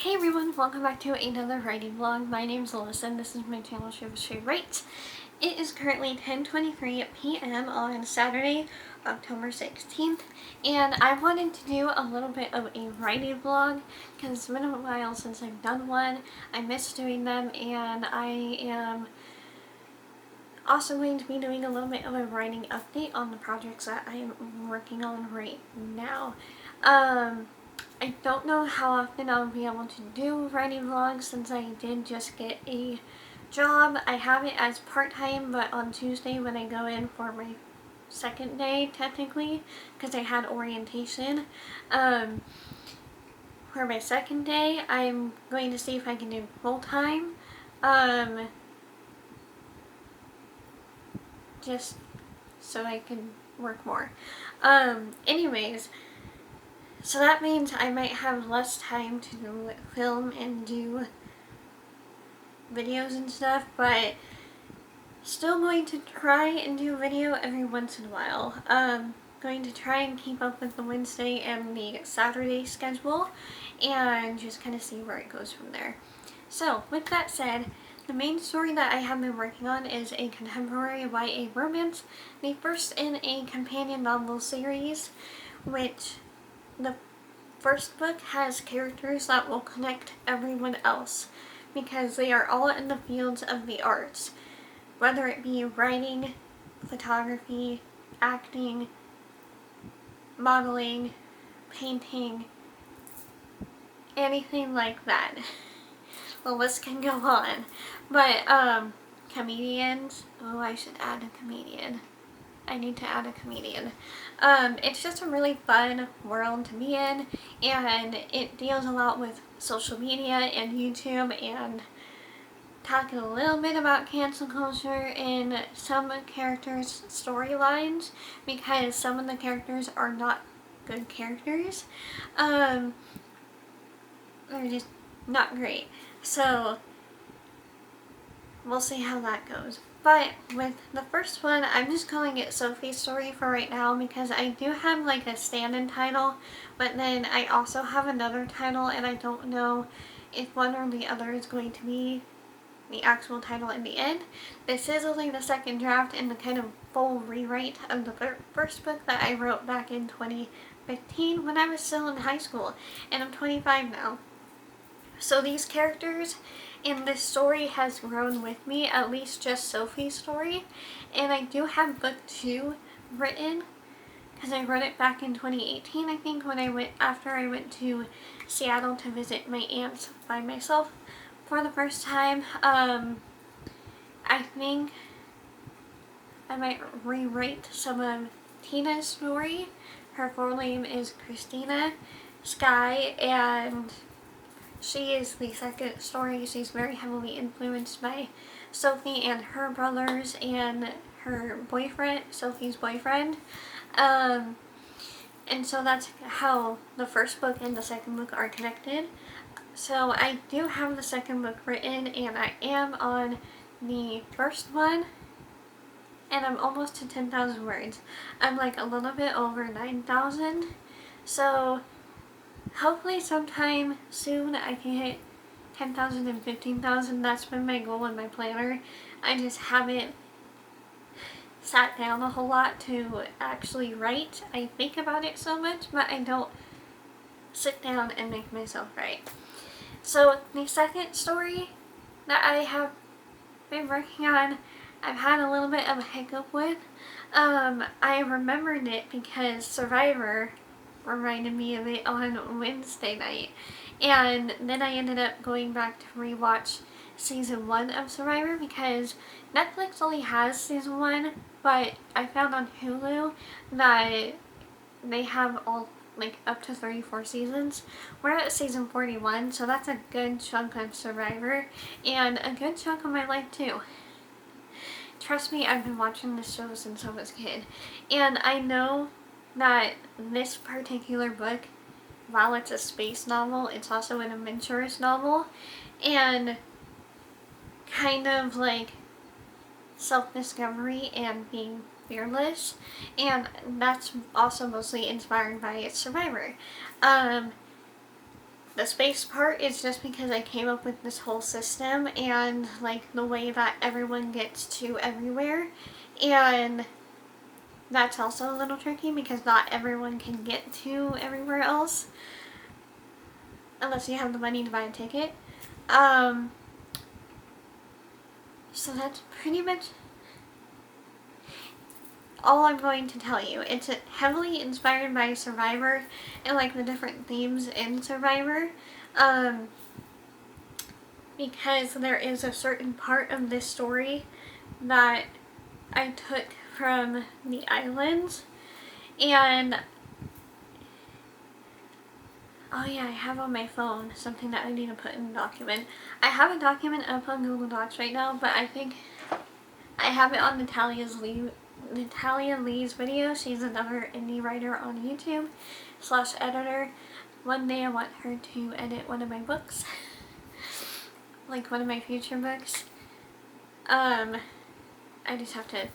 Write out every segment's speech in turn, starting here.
Hey everyone, welcome back to another writing vlog. My name's Alyssa and this is my channel She Writes. It is currently 10:23 p.m. on Saturday, October 16th, and I wanted to do a little bit of a writing vlog because it's been a while since I've done one. I miss doing them, and I am also going to be doing a little bit of a writing update on the projects that I am working on right now. I don't know how often I'll be able to do writing vlogs since I did just get a job. I have it as part-time, but on Tuesday when I go in for my second day technically, because I had orientation, for my second day I'm going to see if I can do full-time, just so I can work more. Anyways, so that means I might have less time to film and do videos and stuff, but still going to try and do a video every once in a while. Going to try and keep up with the Wednesday and the Saturday schedule and just kind of see where it goes from there. So with that said, the main story that I have been working on is a contemporary YA romance, the first in a companion novel series, which the first book has characters that will connect everyone else because they are all in the fields of the arts, whether it be writing, photography, acting, modeling, painting, anything like that. The list can go on. But comedians, oh, I should add a comedian. I need to add a comedian. It's just a really fun world to be in, and it deals a lot with social media and YouTube and talking a little bit about cancel culture in some characters' storylines because some of the characters are not good characters. They're just not great. So we'll see how that goes. But with the first one, I'm just calling it Sophie's Story for right now because I do have like a stand-in title, but then I also have another title and I don't know if one or the other is going to be the actual title in the end. This is only the second draft and the kind of full rewrite of the first book that I wrote back in 2015 when I was still in high school, and I'm 25 now. So these characters in this story has grown with me, at least just Sophie's story, and I do have book 2 written because I wrote it back in 2018, I think, when after I went to Seattle to visit my aunts by myself for the first time. I think I might rewrite some of Tina's story. Her full name is Christina Sky, and she is the second story. She's very heavily influenced by Sophie and her brothers and her boyfriend, Sophie's boyfriend. And so that's how the first book and the second book are connected. So I do have the second book written and I am on the first one and I'm almost to 10,000 words. I'm like a little bit over 9,000. So hopefully sometime soon I can hit 10,000 and 15,000. That's been my goal in my planner. I just haven't sat down a whole lot to actually write. I think about it so much, but I don't sit down and make myself write. So the second story that I have been working on, I've had a little bit of a hiccup with. I remembered it because Survivor reminded me of it on Wednesday night, and then I ended up going back to rewatch season 1 of Survivor because Netflix only has season 1, but I found on Hulu that they have all like up to 34 seasons. We're at season 41, so that's a good chunk of Survivor and a good chunk of my life too. Trust me, I've been watching this show since I was a kid, and I know that this particular book, while it's a space novel, it's also an adventurous novel and kind of like self-discovery and being fearless, and that's also mostly inspired by Survivor. the space part is just because I came up with this whole system and like the way that everyone gets to everywhere, and that's also a little tricky because not everyone can get to everywhere else unless you have the money to buy a ticket. So that's pretty much all I'm going to tell you. It's heavily inspired by Survivor and like the different themes in Survivor. Because there is a certain part of this story that I took from the islands, and oh yeah, I have on my phone something that I need to put in the document. I have a document up on Google Docs right now, but I think I have it on Natalia Lee's video. She's another indie writer on YouTube / editor. One day I want her to edit one of my books. Like one of my future books. I just have to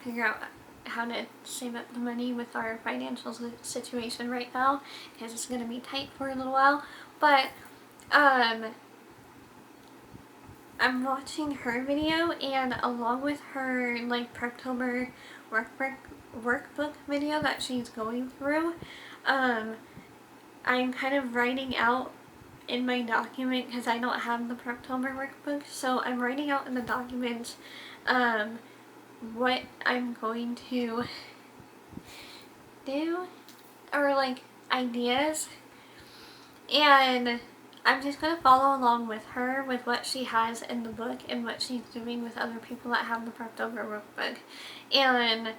figure out how to save up the money with our financial situation right now, because it's going to be tight for a little while. But I'm watching her video, and along with her like Preptober workbook video that she's going through, I'm kind of writing out in my document, because I don't have the Preptober workbook, so I'm writing out in the document what I'm going to do, or like ideas, and I'm just going to follow along with her with what she has in the book and what she's doing with other people that have the Preptober workbook. And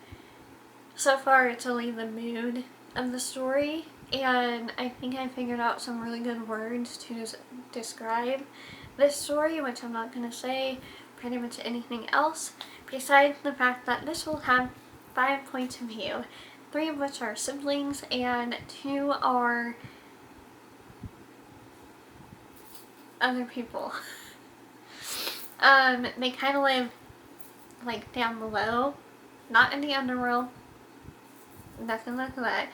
so far it's only the mood of the story, and I think I figured out some really good words to describe this story, which I'm not going to say pretty much anything else besides the fact that this will have 5 points of view, 3 of which are siblings and 2 are other people. They kind of live like down below, not in the underworld, nothing like that.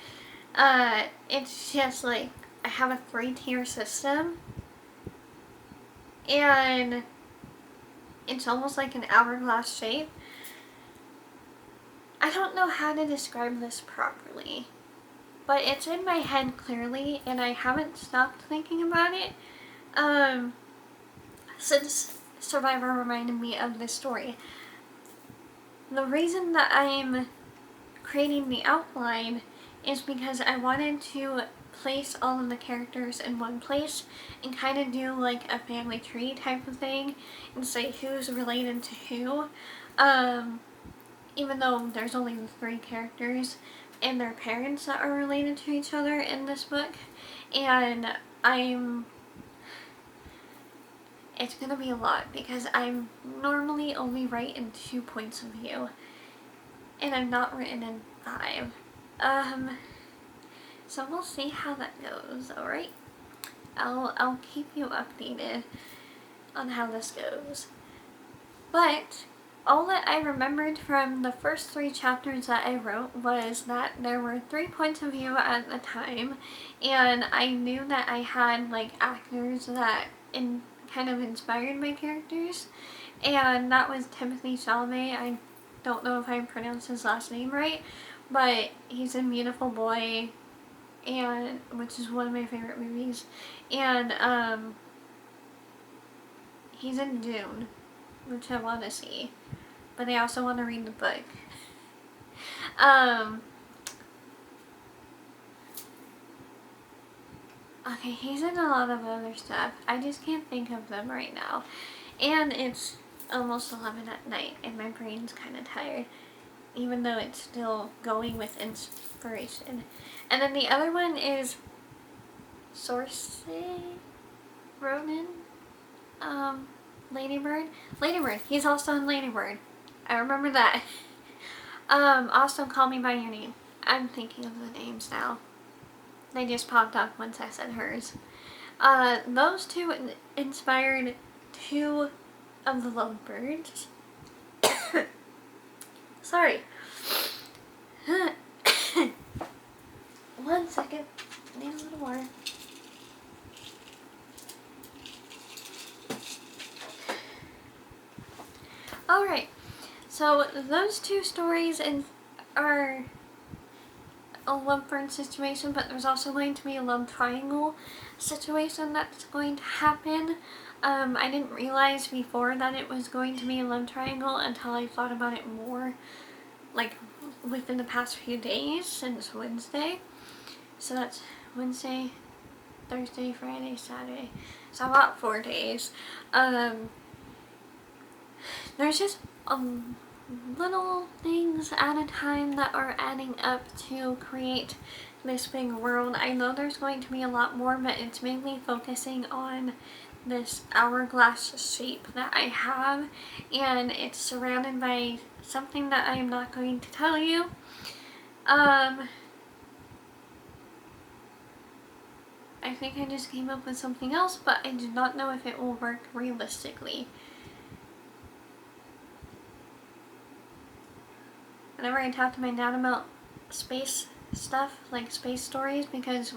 It's just like I have a 3-tier system, and it's almost like an hourglass shape. I don't know how to describe this properly, but it's in my head clearly, and I haven't stopped thinking about it since Survivor reminded me of this story. The reason that I'm creating the outline is because I wanted to place all of the characters in one place and kind of do like a family tree type of thing and say who's related to who, even though there's only 3 characters and their parents that are related to each other in this book. And it's gonna be a lot because I'm normally only write in 2 points of view, and I'm not written in 5. So we'll see how that goes, alright? I'll keep you updated on how this goes. But all that I remembered from the first 3 chapters that I wrote was that there were 3 points of view at the time, and I knew that I had like actors that kind of inspired my characters, and that was Timothée Chalamet. I don't know if I pronounced his last name right, but he's in Beautiful Boy, and which is one of my favorite movies, and he's in Dune, which I want to see, but I also want to read the book. Okay, he's in a lot of other stuff. I just can't think of them right now. And it's almost 11 at night and my brain's kind of tired, even though it's still going with inspiration. And then the other one is Saoirse Ronan, Ladybird. He's also in Ladybird. I remember that. Also Call Me By Your Name. I'm thinking of the names now. They just popped up once I said hers. Those 2 inspired 2 of the Lovebirds. Sorry. 1 second. Need a little water. Alright, so those two stories are a love burn situation, but there's also going to be a love triangle situation that's going to happen. I didn't realize before that it was going to be a love triangle until I thought about it more, like, within the past few days since Wednesday. So that's Wednesday, Thursday, Friday, Saturday. So about 4 days. There's just little things at a time that are adding up to create this big world. I know there's going to be a lot more, but it's mainly focusing on this hourglass shape that I have, and it's surrounded by something that I am not going to tell you. I think I just came up with something else, but I do not know if it will work realistically. Whenever I talk to my dad about space stuff, like space stories, because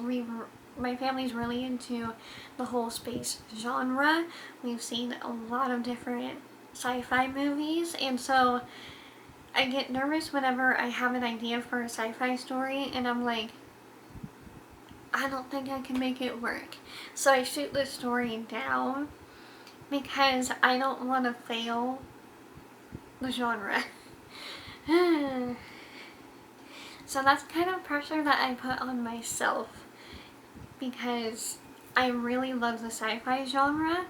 my family's really into the whole space genre. We've seen a lot of different sci-fi movies, and so I get nervous whenever I have an idea for a sci-fi story and I'm like, I don't think I can make it work. So I shoot the story down because I don't want to fail the genre. So that's kind of pressure that I put on myself because I really love the sci-fi genre.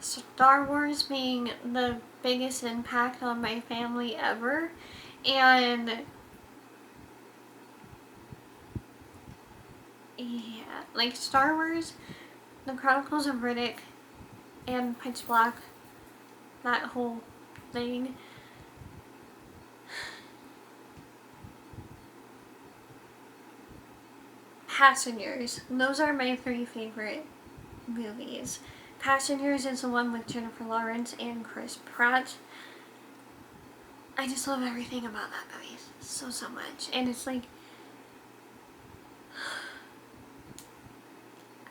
Star Wars being the biggest impact on my family ever, and yeah, like Star Wars, The Chronicles of Riddick, and Pitch Black, that whole thing. Passengers, those are my 3 favorite movies. Passengers is the one with Jennifer Lawrence and Chris Pratt. I just love everything about that movie so much, and it's like,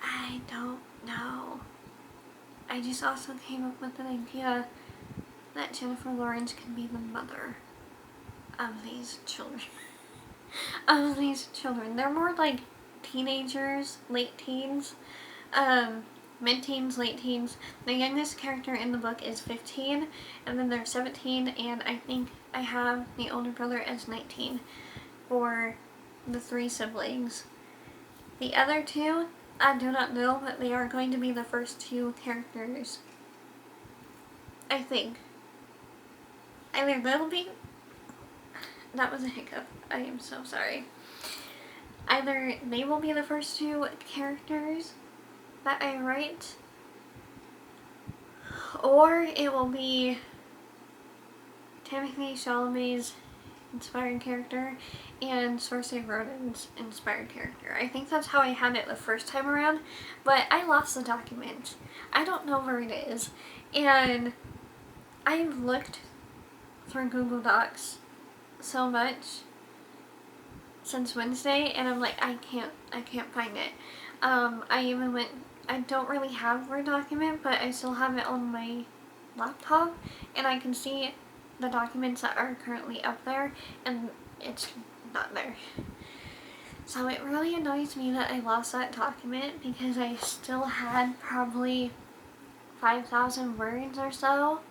I don't know. I just also came up with an idea that Jennifer Lawrence can be the mother of these children. They're more like teenagers, late teens, mid-teens, late teens. The youngest character in the book is 15, and then they're 17, and I think I have the older brother as 19 for the 3 siblings. The other 2, I do not know, but they are going to be the first 2 characters. I think. Either they'll be... That was a hiccup. I am so sorry. Either they will be the first 2 characters that I write, or it will be Timothée Chalamet's inspired character and Saoirse Ronan's inspired character. I think that's how I had it the first time around, but I lost the document. I don't know where it is, and I've looked through Google Docs so much since Wednesday, and I'm like, I can't find it. I even went, I don't really have Word document, but I still have it on my laptop, and I can see the documents that are currently up there, and it's not there. So it really annoys me that I lost that document, because I still had probably 5,000 words or so,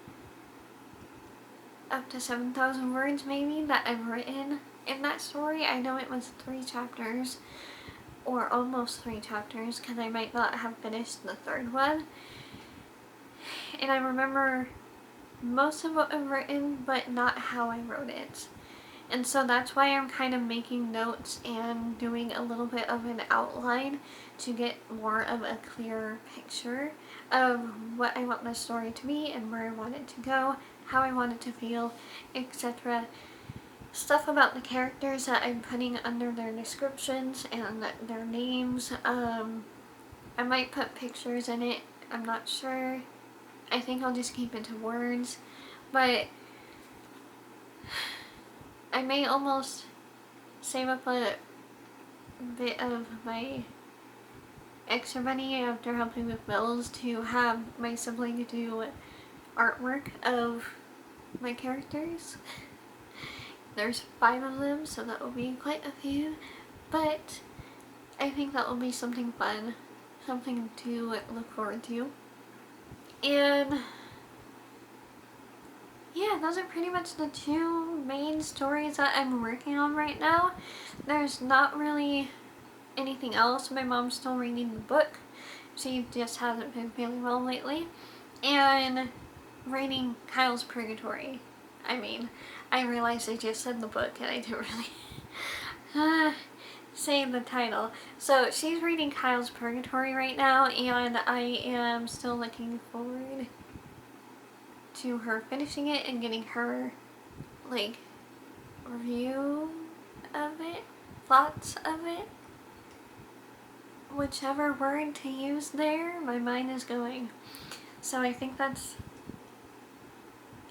up to 7,000 words maybe, that I've written in that story. I know it was 3 chapters, or almost 3 chapters, because I might not have finished the 3rd one. And I remember most of what I've written, but not how I wrote it. And so that's why I'm kind of making notes and doing a little bit of an outline to get more of a clearer picture of what I want the story to be and where I want it to go, how I want it to feel, etc. Stuff about the characters that I'm putting under their descriptions and their names. I might put pictures in it, I'm not sure. I think I'll just keep it to words, but I may almost save up a bit of my extra money after helping with bills to have my sibling do artwork of my characters. There's 5 of them, so that will be quite a few, but I think that will be something fun, something to look forward to. And yeah, those are pretty much the 2 main stories that I'm working on right now. There's not really anything else. My mom's still reading the book. She just hasn't been feeling well lately. And reading Kyle's Purgatory. I mean, I realized I just said the book and I didn't really say the title. So she's reading Kyle's Purgatory right now, and I am still looking forward to her finishing it and getting her, like, review of it, thoughts of it. Whichever word to use there, my mind is going. So I think that's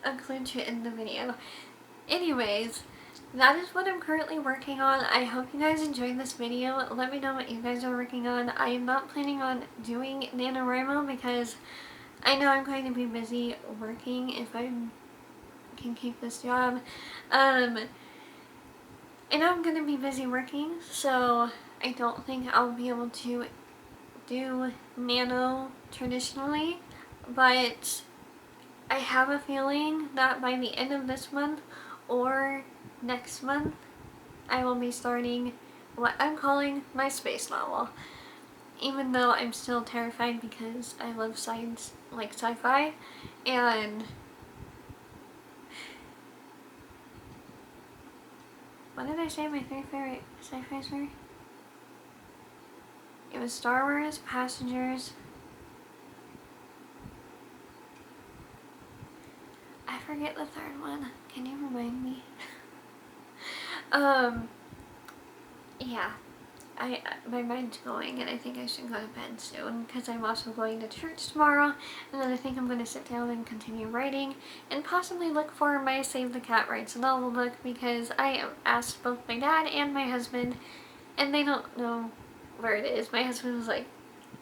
a clue to end the video. Anyways, that is what I'm currently working on. I hope you guys enjoyed this video. Let me know what you guys are working on. I am not planning on doing NaNoWriMo because I know I'm going to be busy working if I can keep this job. I know I'm going to be busy working, so I don't think I'll be able to do Nano traditionally, but I have a feeling that by the end of this month or next month, I will be starting what I'm calling my space novel. Even though I'm still terrified because I love science, like sci-fi, and what did I say my 3 favorite sci-fis were? It was Star Wars, Passengers. I forget the 3rd one. Can you remind me? Yeah. My mind's going, and I think I should go to bed soon because I'm also going to church tomorrow, and then I think I'm going to sit down and continue writing and possibly look for my Save the Cat Writes a Novel book because I asked both my dad and my husband and they don't know where it is. My husband was like,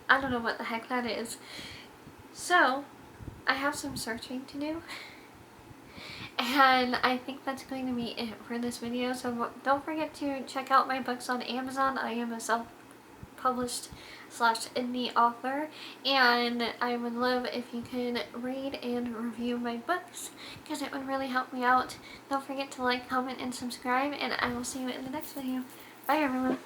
I don't know what the heck that is. So I have some searching to do. And I think that's going to be it for this video. So don't forget to check out my books on Amazon. I am a self-published / indie author, and I would love if you could read and review my books because it would really help me out. Don't forget to like, comment, and subscribe, and I will see you in the next video. Bye everyone.